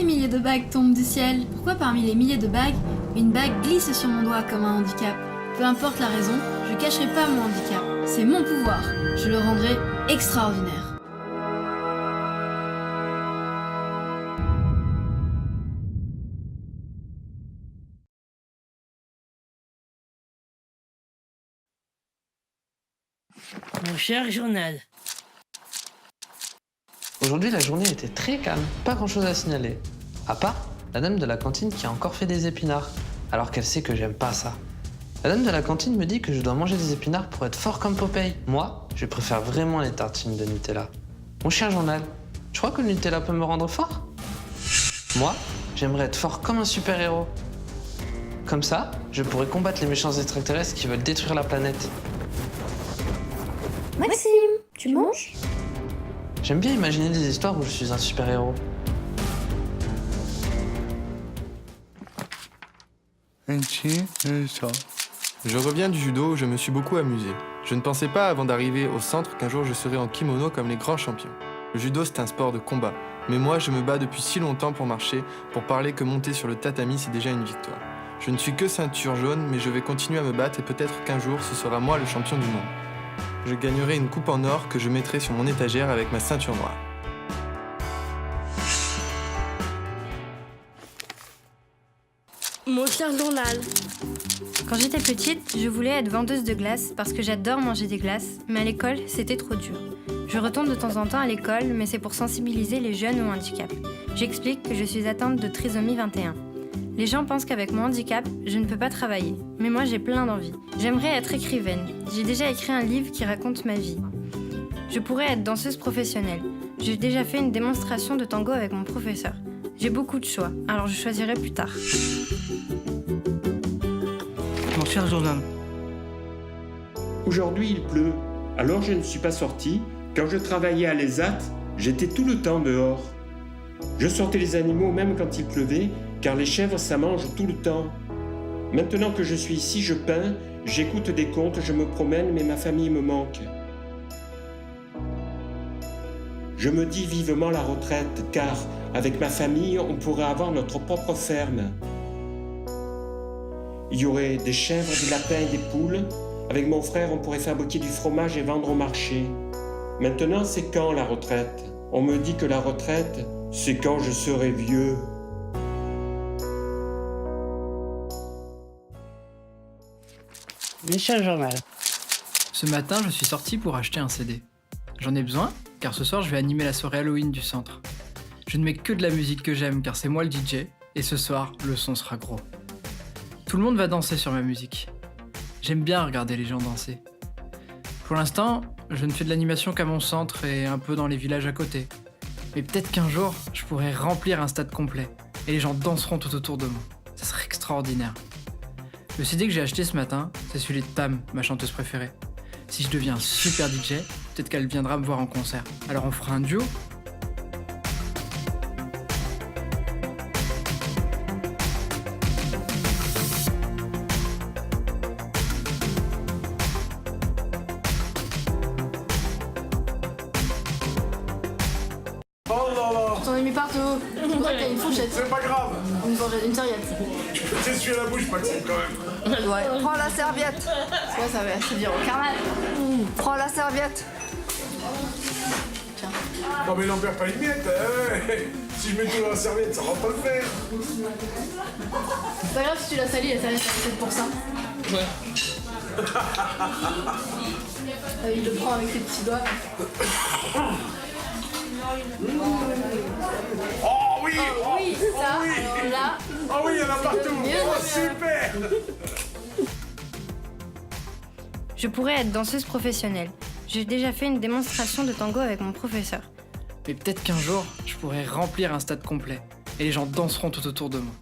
des milliers de bagues tombent du ciel, pourquoi parmi les milliers de bagues, une bague glisse sur mon doigt comme un handicap? Peu importe la raison, je cacherai pas mon handicap. C'est mon pouvoir, je le rendrai extraordinaire. Mon cher journal. Aujourd'hui, la journée était très calme, pas grand-chose à signaler. À part la dame de la cantine qui a encore fait des épinards, alors qu'elle sait que j'aime pas ça. La dame de la cantine me dit que je dois manger des épinards pour être fort comme Popeye. Moi, je préfère vraiment les tartines de Nutella. Mon cher journal, tu crois que le Nutella peut me rendre fort? Moi, j'aimerais être fort comme un super-héros. Comme ça, je pourrais combattre les méchants extraterrestres qui veulent détruire la planète. Maxime, tu manges? J'aime bien imaginer des histoires où je suis un super-héros. Je reviens du judo où je me suis beaucoup amusé. Je ne pensais pas avant d'arriver au centre qu'un jour je serais en kimono comme les grands champions. Le judo c'est un sport de combat, mais moi je me bats depuis si longtemps pour marcher, pour parler que monter sur le tatami c'est déjà une victoire. Je ne suis que ceinture jaune, mais je vais continuer à me battre et peut-être qu'un jour ce sera moi le champion du monde. Je gagnerai une coupe en or que je mettrai sur mon étagère avec ma ceinture noire. Mon cher journal. Quand j'étais petite, je voulais être vendeuse de glace parce que j'adore manger des glaces, mais à l'école, c'était trop dur. Je retourne de temps en temps à l'école, mais c'est pour sensibiliser les jeunes au handicap. J'explique que je suis atteinte de trisomie 21. Les gens pensent qu'avec mon handicap, je ne peux pas travailler, mais moi j'ai plein d'envie. J'aimerais être écrivaine. J'ai déjà écrit un livre qui raconte ma vie. Je pourrais être danseuse professionnelle. J'ai déjà fait une démonstration de tango avec mon professeur. J'ai beaucoup de choix, alors je choisirai plus tard. Mon cher journal. Aujourd'hui, il pleut, alors je ne suis pas sorti. Quand je travaillais à l'ESAT, j'étais tout le temps dehors. Je sortais les animaux même quand il pleuvait, car les chèvres, ça mange tout le temps. Maintenant que je suis ici, je peins, j'écoute des contes, je me promène, mais ma famille me manque. Je me dis vivement la retraite, car avec ma famille, on pourrait avoir notre propre ferme. Il y aurait des chèvres, des lapins et des poules. Avec mon frère, on pourrait fabriquer du fromage et vendre au marché. Maintenant, c'est quand la retraite? On me dit que la retraite, c'est quand je serai vieux. Mon cher journal. Ce matin, je suis sorti pour acheter un CD. J'en ai besoin, car ce soir, je vais animer la soirée Halloween du centre. Je ne mets que de la musique que j'aime, car c'est moi le DJ, et ce soir, le son sera gros. Tout le monde va danser sur ma musique. J'aime bien regarder les gens danser. Pour l'instant, je ne fais de l'animation qu'à mon centre et un peu dans les villages à côté. Mais peut-être qu'un jour, je pourrai remplir un stade complet, et les gens danseront tout autour de moi. Ça serait extraordinaire. Le CD que j'ai acheté ce matin, c'est celui de Tam, ma chanteuse préférée. Si je deviens super DJ, peut-être qu'elle viendra me voir en concert. Alors on fera un duo. J'en ai mis partout. C'est pour ça que t'as une fourchette. C'est pas grave. Une fourchette, une serviette. Tu peux t'essuyer la bouche, Maxime, quand même. Ouais. Prends la serviette. Ouais, ça va, c'est dire au carnaval. Prends la serviette. Non, mais n'en perds pas une miette. Hein. Si je mets tout dans la serviette, ça va pas le faire. C'est pas grave si tu l'as sali, la serviette, c'est peut-être pour ça. Ouais. Il le prend avec ses petits doigts. Oh oui. Oui, ça, oui. alors là. Oh oui, il y en a partout. mieux, Oh, mieux. super. Je pourrais être danseuse professionnelle. J'ai déjà fait une démonstration de tango avec mon professeur. Mais peut-être qu'un jour, je pourrai remplir un stade complet, et les gens danseront tout autour de moi.